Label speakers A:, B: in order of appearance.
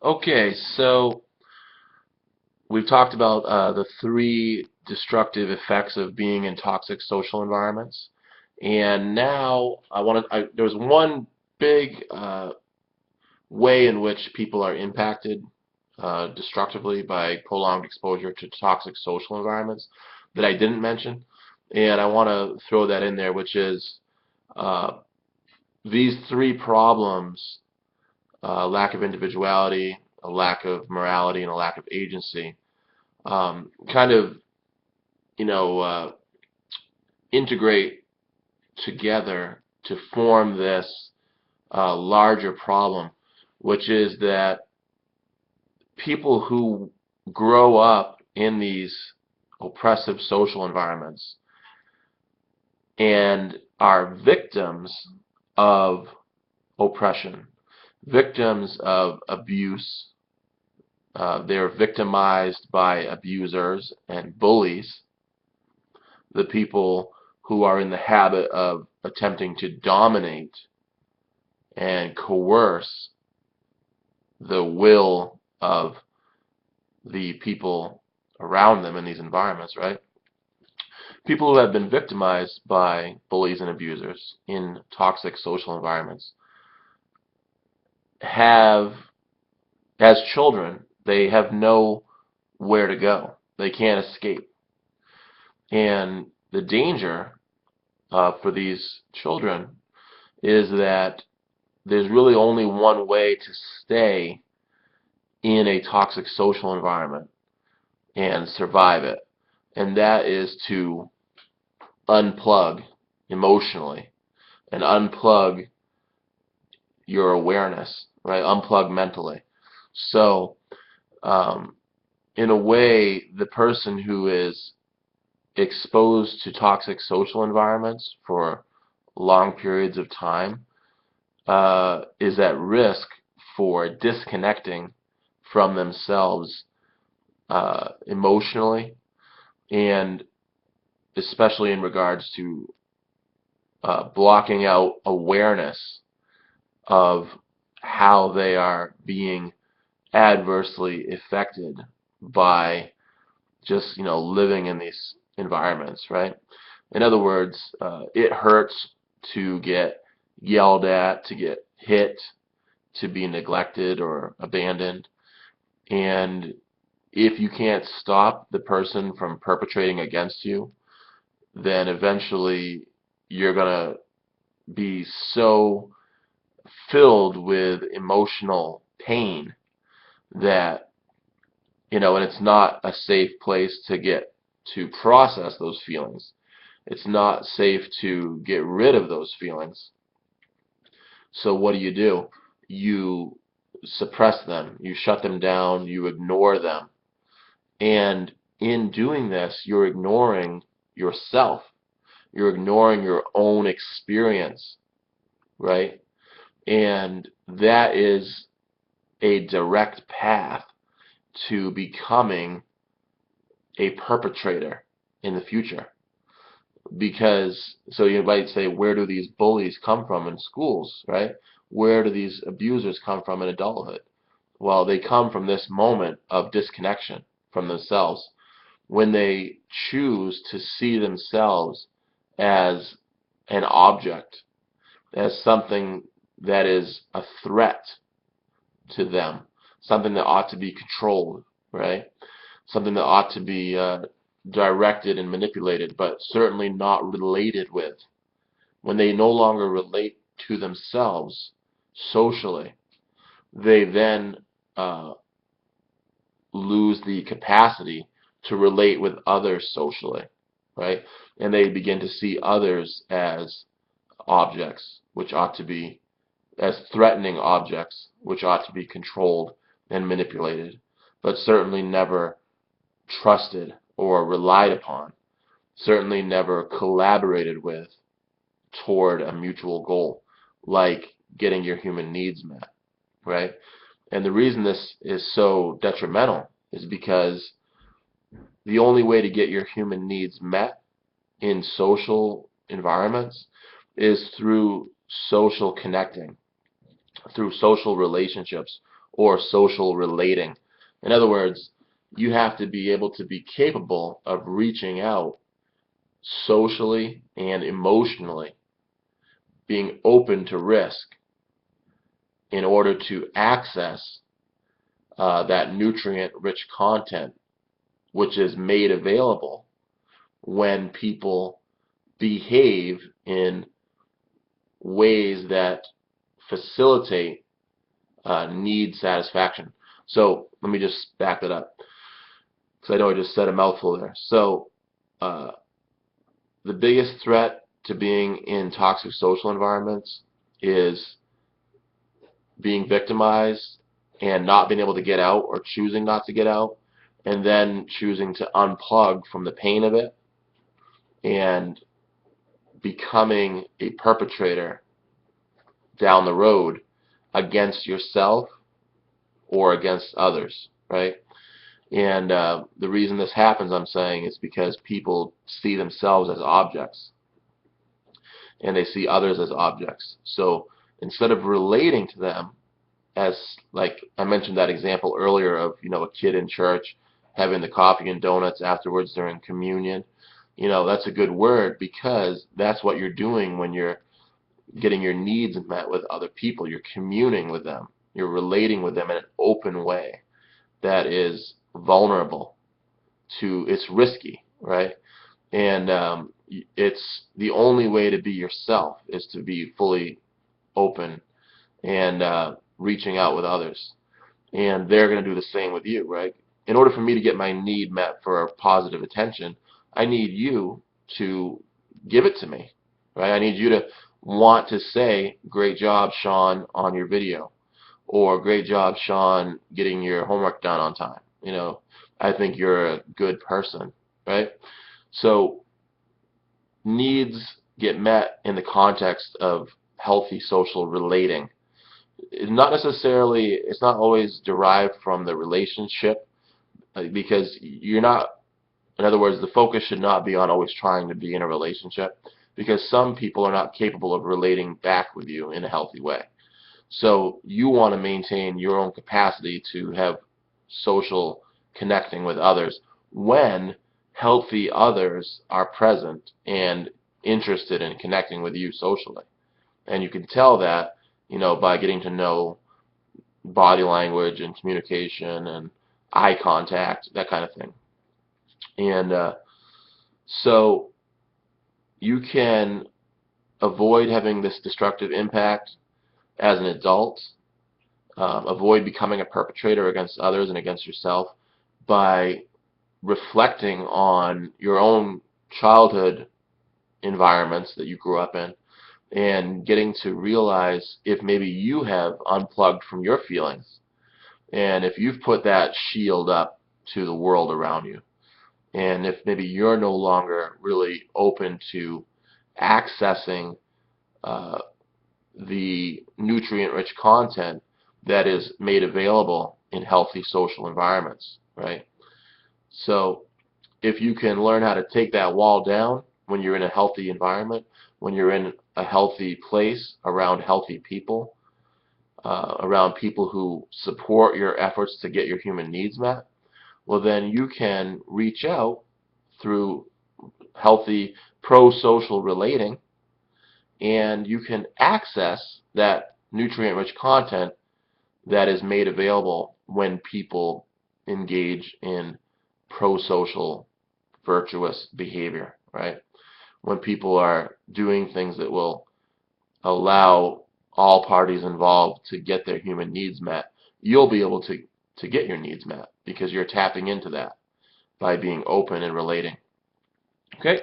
A: Okay, so we've talked about the three destructive effects of being in toxic social environments, and now there's one big way in which people are impacted destructively by prolonged exposure to toxic social environments that I didn't mention, and I want to throw that in there, which is uh, these three problems: lack of individuality, a lack of morality, and a lack of agency. Kind of, you know, integrate together to form this larger problem, which is that people who grow up in these oppressive social environments and are victims of oppression, victims of abuse, they're victimized by abusers and bullies, the people who are in the habit of attempting to dominate and coerce the will of the people around them in these environments, right? People who have been victimized by bullies and abusers in toxic social environments have, as children, they have nowhere to go. They can't escape. And the danger for these children is that there's really only one way to stay in a toxic social environment and survive it, and that is to unplug emotionally and unplug your awareness, right? Unplug mentally. So, um, in a way, the person who is exposed to toxic social environments for long periods of time is at risk for disconnecting from themselves emotionally, and especially in regards to blocking out awareness of how they are being adversely affected by just living in these environments, right? In other words, it hurts to get yelled at, to get hit, to be neglected or abandoned, and if you can't stop the person from perpetrating against you, then eventually you're going to be so filled with emotional pain that, and it's not a safe place to get to process those feelings. It's not safe to get rid of those feelings. So what do? You suppress them, you shut them down, you ignore them. And in doing this, you're ignoring yourself. You're ignoring your own experience, right? And that is a direct path to becoming a perpetrator in the future. Because, so you might say, where do these bullies come from in schools, right? Where do these abusers come from in adulthood? Well, they come from this moment of disconnection from themselves when they choose to see themselves as an object, as something that is a threat to them, something that ought to be controlled, right? Something that ought to be directed and manipulated, but certainly not related with. When they no longer relate to themselves socially, they then uh, lose the capacity to relate with others socially, right? And they begin to see others as objects, which ought to be, as threatening objects, which ought to be controlled and manipulated, but certainly never trusted or relied upon, certainly never collaborated with toward a mutual goal, like getting your human needs met, right? And the reason this is so detrimental is because the only way to get your human needs met in social environments is through social connecting, through social relationships or social relating. In other words, you have to be able to be capable of reaching out socially and emotionally, being open to risk in order to access that nutrient-rich content, which is made available when people behave in ways that facilitate need satisfaction. So let me just back that up, because I know I just said a mouthful there. So the biggest threat to being in toxic social environments is being victimized and not being able to get out, or choosing not to get out, and then choosing to unplug from the pain of it and becoming a perpetrator down the road against yourself or against others, right? And the reason this happens, I'm saying, is because people see themselves as objects and they see others as objects. So instead of relating to them as, like I mentioned that example earlier of, a kid in church having the coffee and donuts afterwards during communion, that's a good word, because that's what you're doing when you're getting your needs met with other people. You're communing with them. You're relating with them in an open way that is vulnerable to, it's risky, right? And it's the only way to be yourself is to be fully open and reaching out with others. And they're going to do the same with you, right? In order for me to get my need met for positive attention, I need you to give it to me, right? I need you to want to say, "Great job, Sean, on your video," or "Great job, Sean, getting your homework done on time. I think you're a good person," right? So needs get met in the context of healthy social relating. It's not always derived from the relationship, because you're not, in other words, the focus should not be on always trying to be in a relationship, because some people are not capable of relating back with you in a healthy way. So you want to maintain your own capacity to have social connecting with others when healthy others are present and interested in connecting with you socially. And you can tell that, by getting to know body language and communication and eye contact, that kind of thing. And so you can avoid having this destructive impact as an adult, avoid becoming a perpetrator against others and against yourself by reflecting on your own childhood environments that you grew up in, and getting to realize if maybe you have unplugged from your feelings, and if you've put that shield up to the world around you, and if maybe you're no longer really open to accessing the nutrient-rich content that is made available in healthy social environments, right? So if you can learn how to take that wall down when you're in a healthy environment, when you're in a healthy place around healthy people, around people who support your efforts to get your human needs met, well, then you can reach out through healthy pro-social relating, and you can access that nutrient-rich content that is made available when people engage in pro-social virtuous behavior, right? When people are doing things that will allow all parties involved to get their human needs met, you'll be able to get your needs met because you're tapping into that by being open and relating. Okay?